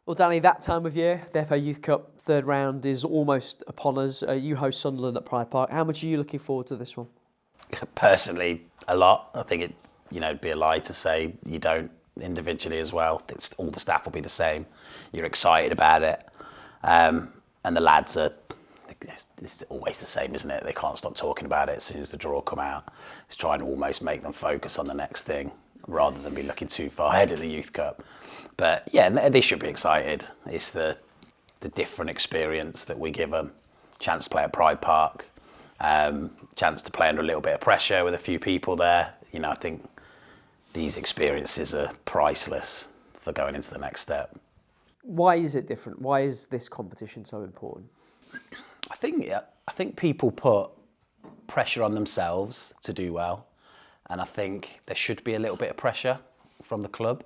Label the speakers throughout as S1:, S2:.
S1: Well, Danny, that time of year, the FA Youth Cup third round is almost upon us. You host Sunderland at Pride Park. How much are you looking forward to this one?
S2: Personally, a lot. I think it'd be a lie to say you don't individually as well. All the staff will be the same. You're excited about it. And the lads are, it's always the same, isn't it? They can't stop talking about it as soon as the draw come out. It's trying to almost make them focus on the next thing rather than be looking too far ahead of the Youth Cup. But yeah, they should be excited. It's the different experience that we give them. Chance to play at Pride Park, chance to play under a little bit of pressure with a few people there. I think these experiences are priceless for going into the next step.
S1: Why is it different? Why is this competition so important?
S2: I think people put pressure on themselves to do well, and I think there should be a little bit of pressure from the club.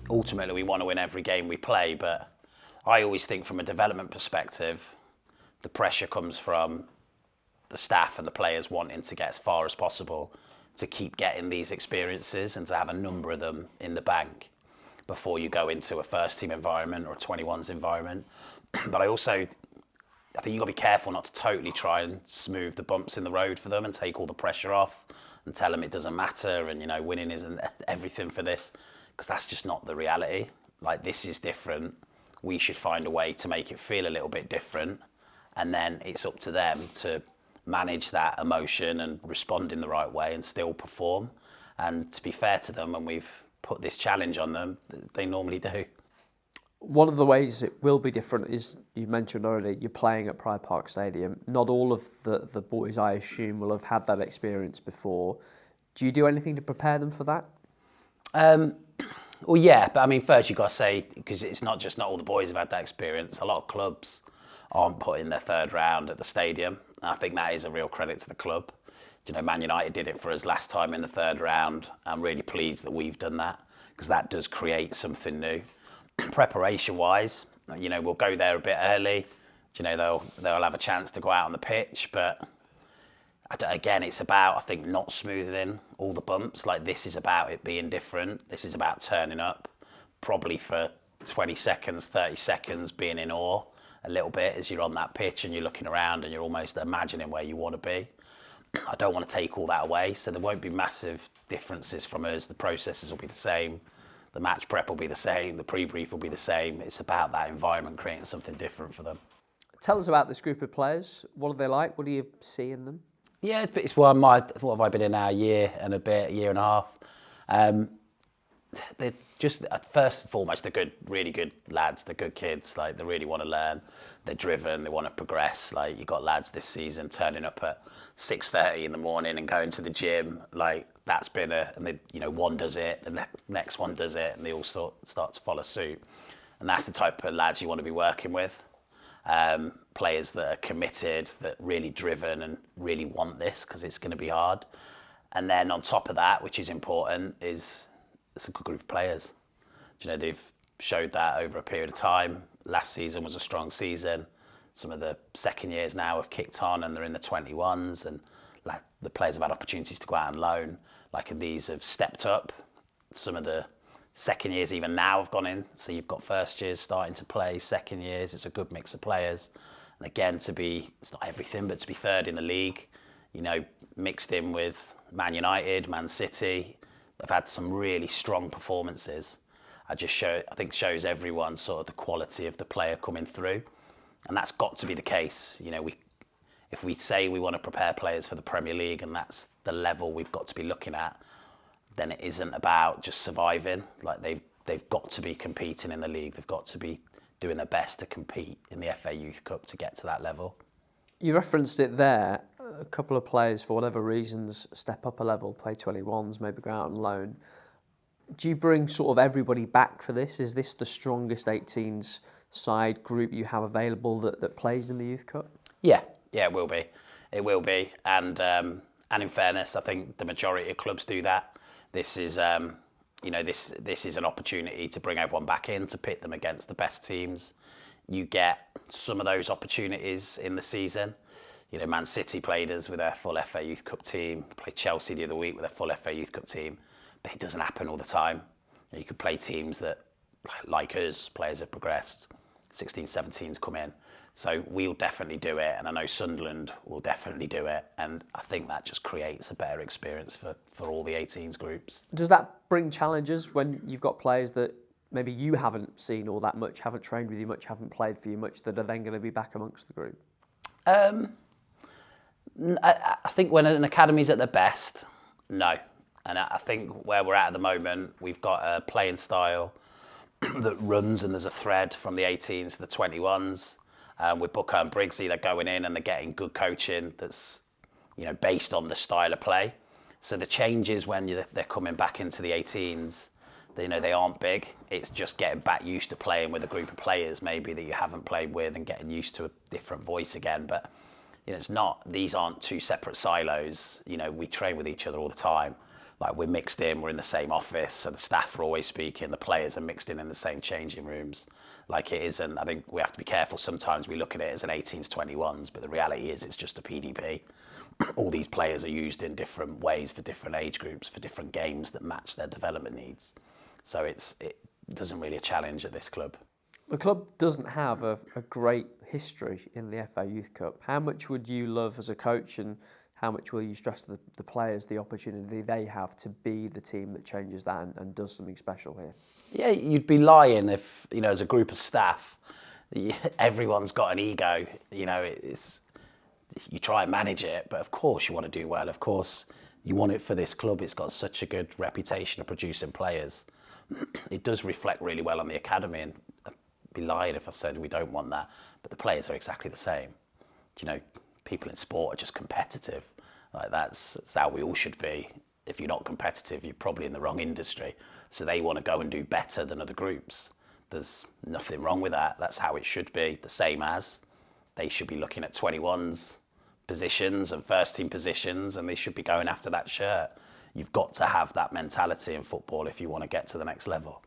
S2: Ultimately, we want to win every game we play, but I always think from a development perspective, the pressure comes from the staff and the players wanting to get as far as possible to keep getting these experiences and to have a number of them in the bank before you go into a first team environment or a 21s environment. But I think you've got to be careful not to totally try and smooth the bumps in the road for them and take all the pressure off and tell them it doesn't matter and, winning isn't everything for this, because that's just not the reality. Like, this is different. We should find a way to make it feel a little bit different, and then it's up to them to manage that emotion and respond in the right way and still perform. And to be fair to them, when we've put this challenge on them, they normally do.
S1: One of the ways it will be different is, you mentioned already, you're playing at Pride Park Stadium. Not all of the boys, I assume, will have had that experience before. Do you do anything to prepare them for that?
S2: Well, yeah, but I mean, first you've got to say, because it's not all the boys have had that experience. A lot of clubs aren't putting their third round at the stadium. And I think that is a real credit to the club. Man United did it for us last time in the third round. I'm really pleased that we've done that, because that does create something new. Preparation-wise, we'll go there a bit early. They'll have a chance to go out on the pitch, but again, it's about, I think, not smoothing all the bumps. Like, this is about it being different. This is about turning up, probably for 20 seconds, 30 seconds, being in awe a little bit as you're on that pitch and you're looking around and you're almost imagining where you want to be. I don't want to take all that away, so there won't be massive differences from us. The processes will be the same. The match prep will be the same. The pre-brief will be the same. It's about that environment, creating something different for them. Tell
S1: us about this group of players. What are they like? What do you see in them?
S2: Yeah, it's what have I been in now? A year and a half. They're just, first and foremost, they're good, really good lads. They're good kids. Like, they really want to learn. They're driven. They want to progress. Like, you got lads this season turning up at 6:30 in the morning and going to the gym. Like, that's been one does it, the next one does it, and they all start to follow suit. And that's the type of lads you want to be working with. Players that are committed, that are really driven and really want this, because it's going to be hard. And then on top of that, which is important, is it's a good group of players. They've showed that over a period of time. Last season was a strong season. Some of the second years now have kicked on and they're in the 21s, and the players have had opportunities to go out and loan. And these have stepped up. Some of the second years even now have gone in. So you've got first years starting to play, second years. It's a good mix of players. And again, it's not everything, but to be third in the league, mixed in with Man United, Man City, they've had some really strong performances. I think shows everyone sort of the quality of the player coming through. And that's got to be the case. If we say we want to prepare players for the Premier League and that's the level we've got to be looking at, then it isn't about just surviving. Like, they've got to be competing in the league. They've got to be doing their best to compete in the FA Youth Cup to get to that level.
S1: You referenced it there. A couple of players, for whatever reasons, step up a level, play 21s, maybe go out on loan. Do you bring sort of everybody back for this? Is this the strongest 18s side group you have available that plays in the Youth Cup?
S2: Yeah, it will be. It will be. And in fairness, I think the majority of clubs do that. This is this is an opportunity to bring everyone back in, to pit them against the best teams. You get some of those opportunities in the season. Man City played us with their full FA Youth Cup team, played Chelsea the other week with their full FA Youth Cup team, but it doesn't happen all the time. You could play teams that like us, players have progressed. 16, 17s come in. So we'll definitely do it, and I know Sunderland will definitely do it, and I think that just creates a better experience for all the 18s groups.
S1: Does that bring challenges when you've got players that maybe you haven't seen all that much, haven't trained with you much, haven't played for you much, that are then going to be back amongst the group?
S2: I think when an academy's at their best, no. And I think where we're at the moment, we've got a playing style that runs, and there's a thread from the 18s to the 21s. With Booker and Briggsy, they're going in and they're getting good coaching that's, based on the style of play. So the changes when they're coming back into the 18s, they aren't big. It's just getting back used to playing with a group of players maybe that you haven't played with, and getting used to a different voice again. But these aren't two separate silos. We train with each other all the time. Like, we're mixed in, we're in the same office, so the staff are always speaking, the players are mixed in the same changing rooms. Like, it isn't, I think we have to be careful. Sometimes we look at it as an 18s, 21s, but the reality is it's just a PDP. All these players are used in different ways for different age groups, for different games that match their development needs. So it doesn't really a challenge at this club.
S1: The club doesn't have a great history in the FA Youth Cup. How much would you love as a coach, and how much will you stress the players the opportunity they have to be the team that changes that and does something special here?
S2: Yeah, you'd be lying if, as a group of staff, everyone's got an ego. You try and manage it, but of course you want to do well. Of course you want it for this club. It's got such a good reputation of producing players. It does reflect really well on the academy, and I'd be lying if I said we don't want that. But the players are exactly the same. People in sport are just competitive. Like, that's how we all should be. If you're not competitive, you're probably in the wrong industry. So they want to go and do better than other groups. There's nothing wrong with that. That's how it should be. The same as they should be looking at 21s positions and first team positions, and they should be going after that shirt. You've got to have that mentality in football if you want to get to the next level.